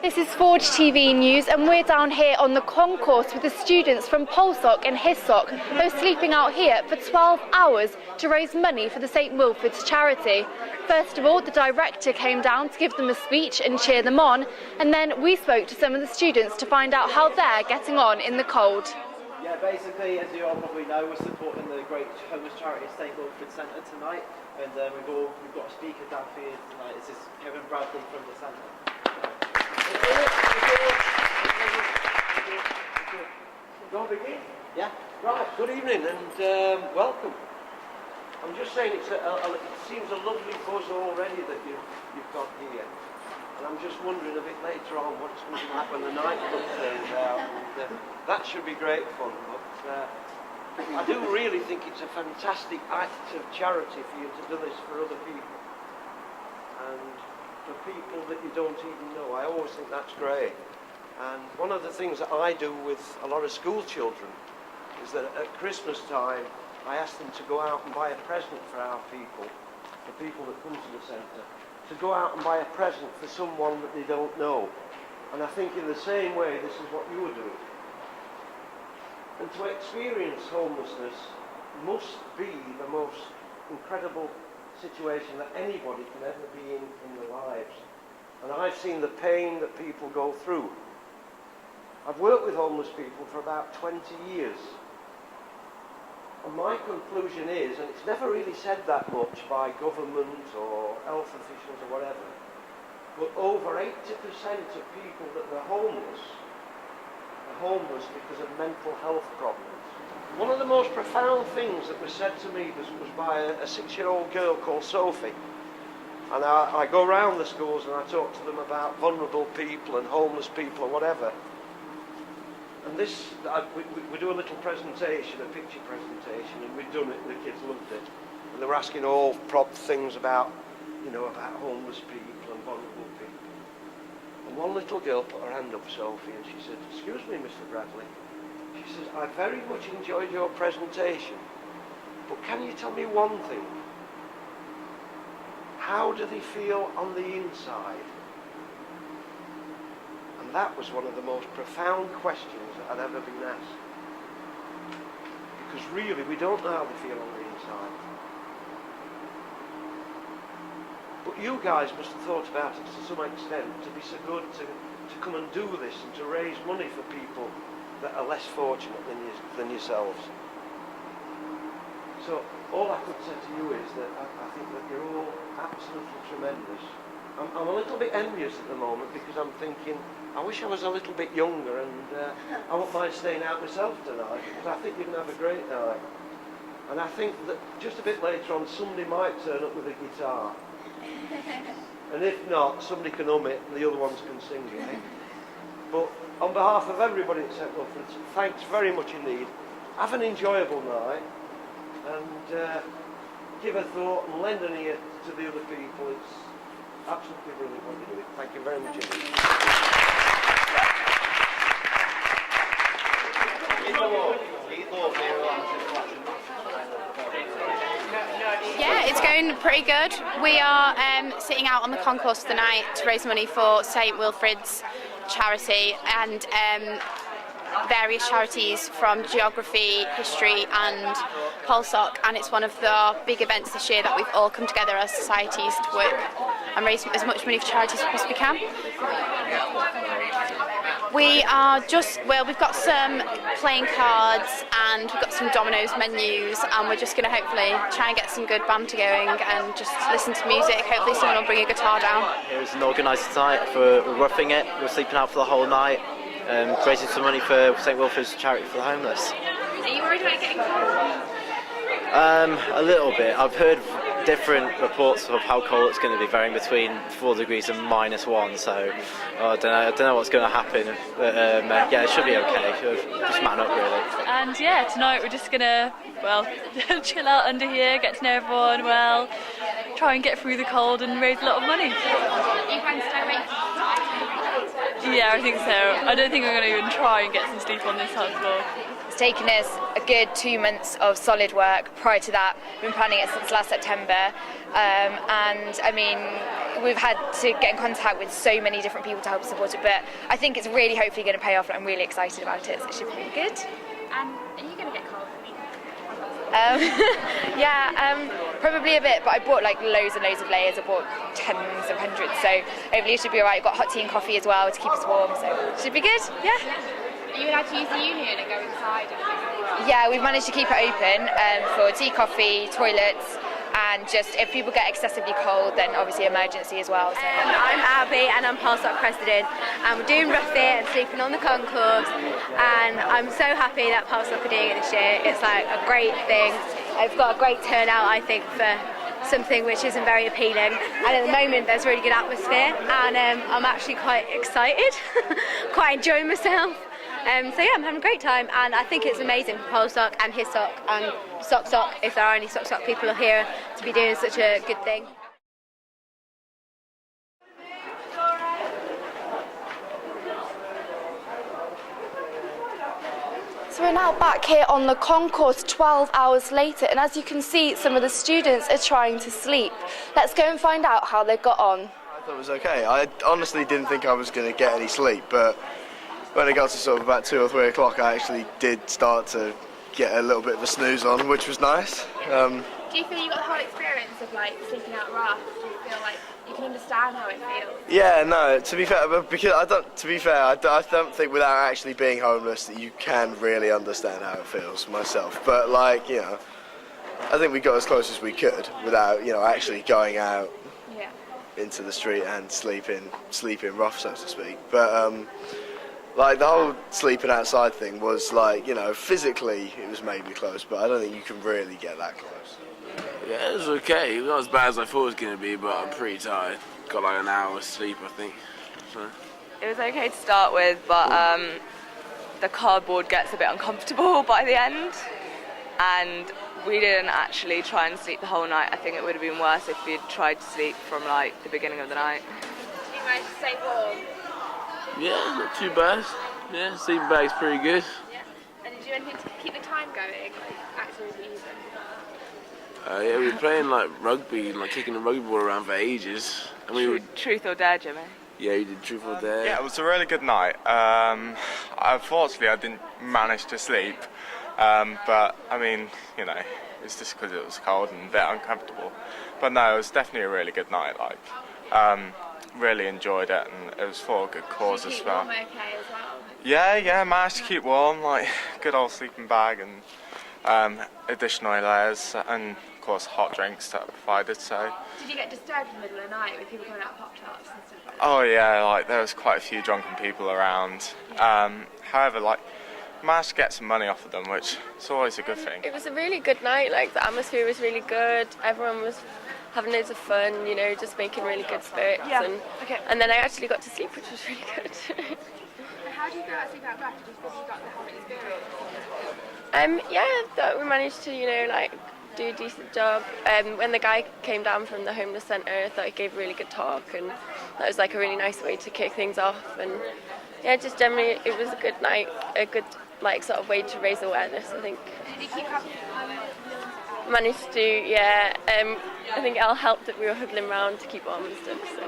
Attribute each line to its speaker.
Speaker 1: This is Forge TV News, and we're down here on the concourse with the students from Polsock and Hissock who are sleeping out here for 12 hours to raise money for the St Wilfrid's charity. First of all, the director came down to give them a speech and cheer them on, and then we spoke to some of the students to find out how they're getting on in the cold.
Speaker 2: Yeah, basically, as you all probably know, we're supporting the great homeless charity St Wilfrid's Centre tonight, and we've got a speaker down for you tonight. This is Kevin Bradley from the centre.
Speaker 3: Go begin?
Speaker 2: Yeah.
Speaker 3: Right, good evening and welcome. I'm just saying it seems a lovely buzz already that you've got here. And I'm just wondering a bit later on what's going to happen. The nightclub turns out. And, that should be great fun. But I do really think it's a fantastic act of charity for you to do this for other people. And for people that you don't even know. I always think that's great. And one of the things that I do with a lot of school children is that at Christmas time I ask them to go out and buy a present for our people, the people that come to the centre, to go out and buy a present for someone that they don't know. And I think in the same way this is what you are doing. And to experience homelessness must be the most incredible situation that anybody can ever be in their lives. And I've seen the pain that people go through. I've worked with homeless people for about 20 years. And my conclusion is, and it's never really said that much by government or health officials or whatever, but over 80% of people that are homeless because of mental health problems. One of the most profound things that was said to me was by a 6-year-old girl called Sophie. And I go around the schools and I talk to them about vulnerable people and homeless people or whatever. And this, we do a little presentation, a picture presentation, and we've done it and the kids loved it. And they were asking all things about, about homeless people and vulnerable people. And one little girl put her hand up, Sophie, and she said, "Excuse me, Mr. Bradley." She says, "I very much enjoyed your presentation, but can you tell me one thing? How do they feel on the inside?" And that was one of the most profound questions that I'd ever been asked. Because really, we don't know how they feel on the inside. But you guys must have thought about it to some extent, to be so good to come and do this and to raise money for people that are less fortunate than yourselves. So all I could say to you is that I think that you're all absolutely tremendous. I'm a little bit envious at the moment because I'm thinking, I wish I was a little bit younger, and I won't mind staying out myself tonight because I think you're going to have a great night. And I think that just a bit later on somebody might turn up with a guitar. And if not, somebody can hum it and the other ones can sing it. But on behalf of everybody at St Wilfrid's, thanks very much indeed. Have an enjoyable night and give a thought and lend an ear to the other people. It's absolutely brilliant what you do. Thank you very much indeed.
Speaker 1: Yeah, it's going pretty good. We are sitting out on the concourse tonight to raise money for St Wilfrid's charity and various charities from geography, history and Polsock, and it's one of the big events this year that we've all come together as societies to work and raise as much money for charities as we possibly can. We are we've got some playing cards and we've got some Domino's menus, and we're just going to hopefully try and get some good banter going and just listen to music. Hopefully someone will bring a guitar down.
Speaker 4: It was an organised night for roughing it. We were sleeping out for the whole night, raising some money for St Wilfrid's charity for the homeless.
Speaker 1: Are you worried about getting cold?
Speaker 4: A little bit. I've heard different reports of how cold it's going to be, varying between 4 degrees and -1. So I don't know what's going to happen. But yeah, it should be okay. Just man up really.
Speaker 5: And yeah, tonight we're just gonna chill out under here, get to know everyone try and get through the cold and raise a lot of money.
Speaker 1: Are you going to stay awake?
Speaker 5: Yeah, I think so. I don't think I'm going to even try and get some sleep on this house floor.
Speaker 6: It's taken us a good 2 months of solid work. Prior to that, we've been planning it since last September, and I mean, we've had to get in contact with so many different people to help support it, but I think it's really hopefully going to pay off, and I'm really excited about it, so it should be really good.
Speaker 1: And are you going to get cold?
Speaker 6: Probably a bit, but I bought like loads and loads of layers. I bought tens of hundreds, so hopefully it should be alright. I've got hot tea and coffee as well to keep us warm, so it should be good, yeah.
Speaker 1: Are you allowed to use the union and go inside?
Speaker 6: Yeah, we've managed to keep it open for tea, coffee, toilets, and just if people get excessively cold, then obviously emergency as well. So.
Speaker 7: I'm Abby and I'm Pulsar President, and we're doing Rough It and sleeping on the concourse, and I'm so happy that Pulsar are doing it this year. It's like a great thing. I've got a great turnout, I think, for something which isn't very appealing, and at the moment there's really good atmosphere, and I'm actually quite excited, quite enjoying myself. So yeah, I'm having a great time, and I think it's amazing for Polsock and Hissock and Sock, if there are any Sock people here, to be doing such a good thing.
Speaker 8: So we're now back here on the concourse 12 hours later, and as you can see, some of the students are trying to sleep. Let's go and find out how they got on.
Speaker 9: I thought it was okay. I honestly didn't think I was going to get any sleep, but when it got to sort of about 2 or 3 o'clock, I actually did start to get a little bit of a snooze on, which was nice.
Speaker 1: Do you feel you got the whole experience of like sleeping out rough? Do you feel like you can understand how it feels?
Speaker 9: Yeah, no. To be fair, because I don't. To be fair, I don't think without actually being homeless that you can really understand how it feels myself. But like, you know, I think we got as close as we could without, you know, actually going out into the street and sleeping rough, so to speak. But like the whole sleeping outside thing was like, you know, physically it was maybe close, but I don't think you can really get that close.
Speaker 10: Yeah, it was okay. It was not as bad as I thought it was going to be, but I'm pretty tired. Got like an hour's sleep, I think. So.
Speaker 11: It was okay to start with, but the cardboard gets a bit uncomfortable by the end, and we didn't actually try and sleep the whole night. I think it would have been worse if we'd tried to sleep from like the beginning of the night.
Speaker 1: Did you manage to stay warm?
Speaker 10: Yeah, not too bad. Yeah, sleeping bag's pretty good.
Speaker 1: Yeah. And did you do anything to keep the time going, like actively even?
Speaker 10: Yeah, we were playing like rugby, like kicking the rugby ball around for ages. And we were...
Speaker 11: Truth or dare, Jimmy?
Speaker 10: Yeah, you did truth or dare.
Speaker 12: Yeah, it was a really good night. Unfortunately, I didn't manage to sleep, but I mean, you know, it's just because it was cold and a bit uncomfortable. But no, it was definitely a really good night. Like, really enjoyed it, and it was for a good cause as well.
Speaker 1: Okay as well?
Speaker 12: Yeah, managed to keep warm. Like, good old sleeping bag and additional layers, and of course hot drinks that were provided. So.
Speaker 1: Did you get disturbed in the middle of the night with people coming out of pop tarts and stuff like that?
Speaker 12: Oh yeah, like there was quite a few drunken people around. However, like managed to get some money off of them, which is always a good thing.
Speaker 13: It was a really good night. Like the atmosphere was really good. Everyone was having loads of fun, you know, just making really good spirits.
Speaker 1: Yeah.
Speaker 13: And then I actually got to sleep, which was really good.
Speaker 1: How do you feel about sleeping out rough? Did you think you got the whole experience?
Speaker 13: Yeah, we managed to, you know, like do a decent job. When the guy came down from the homeless centre, I thought he gave a really good talk, and that was like a really nice way to kick things off. And yeah, just generally it was a good night, a good like sort of way to raise awareness, I think.
Speaker 1: Did you keep up?
Speaker 13: Managed to, yeah. I think it all helped that we were huddling around to keep warm and stuff. So.